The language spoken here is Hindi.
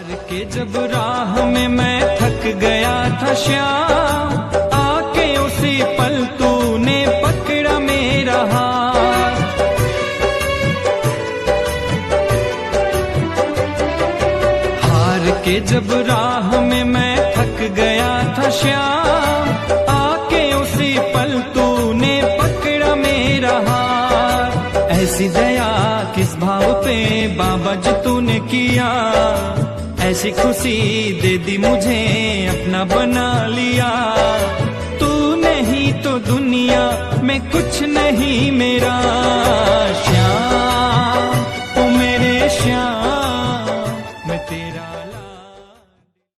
हार के जब राह में मैं थक गया था श्याम, आके उसी पल तूने पकड़ा मेरा हाथ। हार के जब राह में मैं थक गया था श्याम, आके उसी पल तूने पकड़ा मेरा हाथ। ऐसी दया किस भाव पे बाबा जी तूने किया, ऐसी खुशी दे दी मुझे अपना बना लिया।